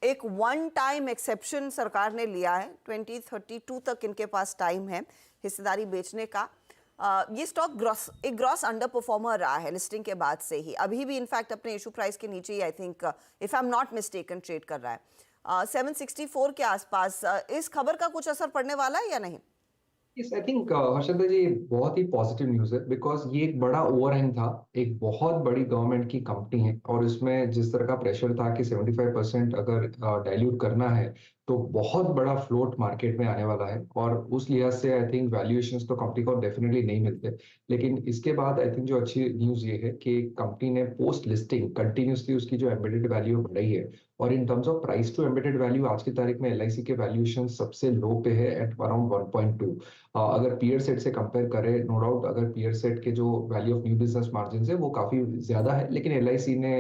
एक one time exception सरकार ने लिया है, 2032 तक इनके पास टाइम है हिस्सेदारी बेचने का। ये स्टॉक एक ग्रॉस अंडर परफॉर्मर रहा है लिस्टिंग के बाद से ही, अभी भी इनफैक्ट अपने इशू प्राइस के नीचे ही I think if I am not mistaken trade कर रहा है 764 के आसपास। इस खबर का कुछ असर पड़ने वाला है या नहीं? यस, आई थिंक हर्षदा जी, बहुत ही पॉजिटिव न्यूज है बिकॉज ये एक बड़ा ओवरहैंग था। एक बहुत बड़ी गवर्नमेंट की कंपनी है और इसमें जिस तरह का प्रेशर था कि 75% अगर डाइल्यूट करना है तो बहुत बड़ा फ्लोट मार्केट में आने वाला है, और उस लिहाज से आई थिंक वैल्यूएशंस तो कंपनी को डेफिनेटली नहीं मिलते। लेकिन इसके बाद आई थिंक जो अच्छी न्यूज ये है कि कंपनी ने पोस्ट लिस्टिंग कंटिन्यूसली उसकी जो एम्बेडेड वैल्यू बढ़ाई है, और in terms of price to embedded value आज की तारीख में एलआईसी के वैल्यूएशन सबसे लो पे है एट अराउंड 1.2। अगर पीयर सेट से कंपेयर करें, नो डाउट अगर पीयर सेट के जो value of new business margin है वो काफी ज्यादा है, लेकिन एलआईसी ने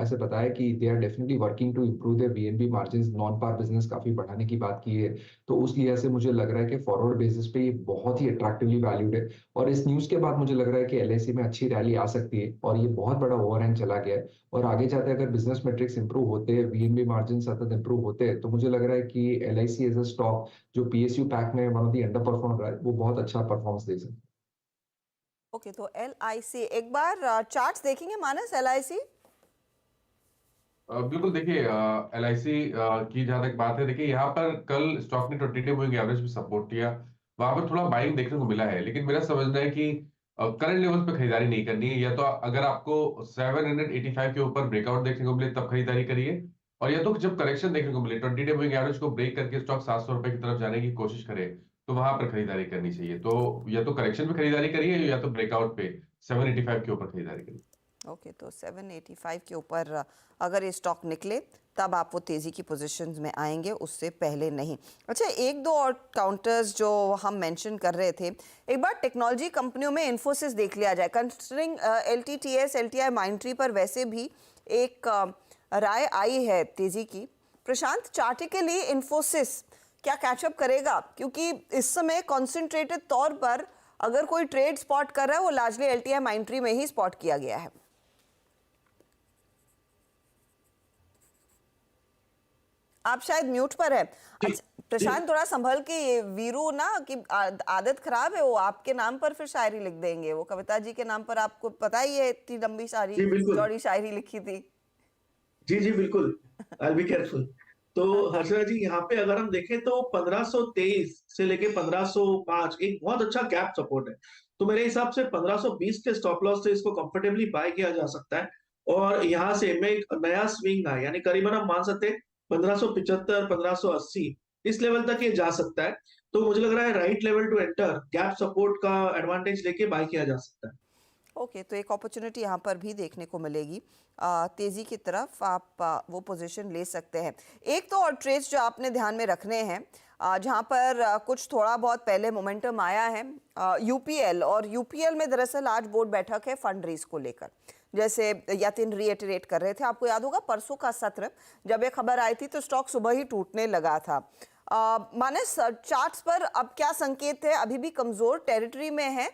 ऐसे बताया कि they are definitely working to improve their VNB margin, non par business काफी बढ़ाने की बात की है। तो उस लिहाज से मुझे लग रहा है कि फॉरवर्ड बेसिस पे ये बहुत ही अट्रैक्टिवली वैल्यूड है, और इस न्यूज के बाद मुझे लग रहा है कि एलआईसी में अच्छी रैली आ सकती है, और ये बहुत बड़ा ओवरहैंग चला गया है। और आगे जाते अगर बिजनेस मेट्रिक्स इंप्रूव होते हैं, वीएनबी मार्जिन सतत इंप्रूव होते हैं, तो मुझे लग रहा है कि एलआईसी एज अ स्टॉक जो पीएसयू पैक में one of the under perform रहा है, वो बहुत अच्छा परफॉर्मेंस दे सकता है। ओके, तो एल आई सी एक बार चार्ट्स देखेंगे मानस, एल आई सी। बिल्कुल। देखिए, एल आई सी की जहां तक बात है, देखिए यहाँ पर कल स्टॉक ने 20 डे मूविंग एवरेज भी सपोर्ट किया, वहां पर थोड़ा बाइंग देखने को मिला है। लेकिन मेरा समझना है कि करंट लेवल्स पे खरीदारी नहीं करनी है। या तो अगर आपको 785 के ऊपर ब्रेकआउट देखने को मिले तब खरीदारी करिए, और या तो जब करेक्शन देखने को मिले 20 डे मूविंग एवरेज को ब्रेक करके स्टॉक 700 रुपए की तरफ जाने की कोशिश करे, तो वहां पर खरीदारी करनी चाहिए। तो या तो करेक्शन पे खरीदारी करिए, या तो ब्रेकआउट पे 785 के ऊपर खरीदारी करिए। ओके, तो 785 के ऊपर अगर ये स्टॉक निकले तब आप वो तेज़ी की पोजीशंस में आएंगे, उससे पहले नहीं। अच्छा, एक दो और काउंटर्स जो हम मेंशन कर रहे थे, एक बार टेक्नोलॉजी कंपनियों में इन्फोसिस देख लिया जाए। कंसिडरिंग एलटीटीएस एलटीआई माइंडट्री पर वैसे भी एक राय आई है तेज़ी की। प्रशांत, चार्टिकली इन्फोसिस क्या कैचअप करेगा? क्योंकि इस समय कॉन्सेंट्रेटेड तौर पर अगर कोई ट्रेड स्पॉट कर रहा है वो लार्जली एलटीआई माइंडट्री में ही स्पॉट किया गया है। आप शायद म्यूट पर है। अच्छा प्रशांत, थोड़ा संभल के, ये वीरू ना कि आदत खराब है, वो आपके नाम पर फिर शायरी लिख देंगे। वो कविता जी के नाम पर आपको पता ही है, इतनी लंबी शायरी, जी बिल्कुल। चौड़ी शायरी लिखी थी। जी जी बिल्कुल, आई बी केयरफुल। तो हर्षदा जी, यहाँ पे अगर हम देखें तो 1523 से लेके 1505 एक बहुत अच्छा गैप सपोर्ट है। तो मेरे हिसाब से 1520 के स्टॉप लॉस से इसको कंफर्टेबली बाय किया जा सकता है, और यहाँ से में एक नया स्विंग है, यानी करीबन हम मान सकते हैं 1575 1580 इस लेवल तक ये जा सकता है। तो मुझे लग रहा है right level to enter, gap support का एडवांटेज लेके बाय किया जा सकता है। ओके, तो एक अपॉर्चुनिटी यहाँ पर भी देखने को मिलेगी, तेज़ी की तरफ आप वो पोजीशन ले सकते हैं। एक तो और ट्रेड्स जो आपने ध्यान में रखने हैं, जहाँ पर कुछ थोड़ा बहुत पहले मोमेंटम आया है, यूपीएल। और यूपीएल में दरअसल आज बोर्ड बैठक है फंड रेज को लेकर, जैसे यतिन रीइटरेट कर रहे थे। आपको याद होगा परसों का सत्र जब ये खबर आई थी तो स्टॉक सुबह ही टूटने लगा था। मानस, चार्ट्स पर अब क्या संकेत है? अभी भी कमजोर टेरिटरी में है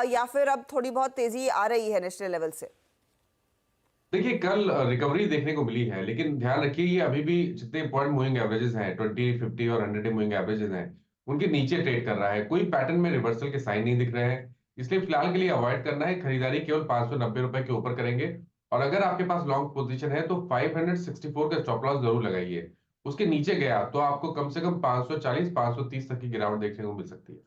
या फिर अब थोड़ी बहुत तेजी आ रही है नेशनल लेवल से? देखिए, कल रिकवरी देखने को मिली है, लेकिन ध्यान रखिए ये अभी भी जितने इंपॉर्टेंट मूविंग एवरेजेस हैं, 20 50 और 100 डे मूविंग एवरेजेस हैं, उनके नीचे ट्रेड कर रहा है। कोई पैटर्न में रिवर्सल के साइन नहीं दिख रहे हैं, इसलिए फिलहाल के लिए अवॉइड करना है। खरीदारी केवल 590 रुपए के ऊपर करेंगे, और अगर आपके पास लॉन्ग पोजीशन है तो 564 का स्टॉप लॉस जरूर लगाइए। उसके नीचे गया तो आपको कम से कम 540 530 तक की गिरावट देखने को मिल सकती है।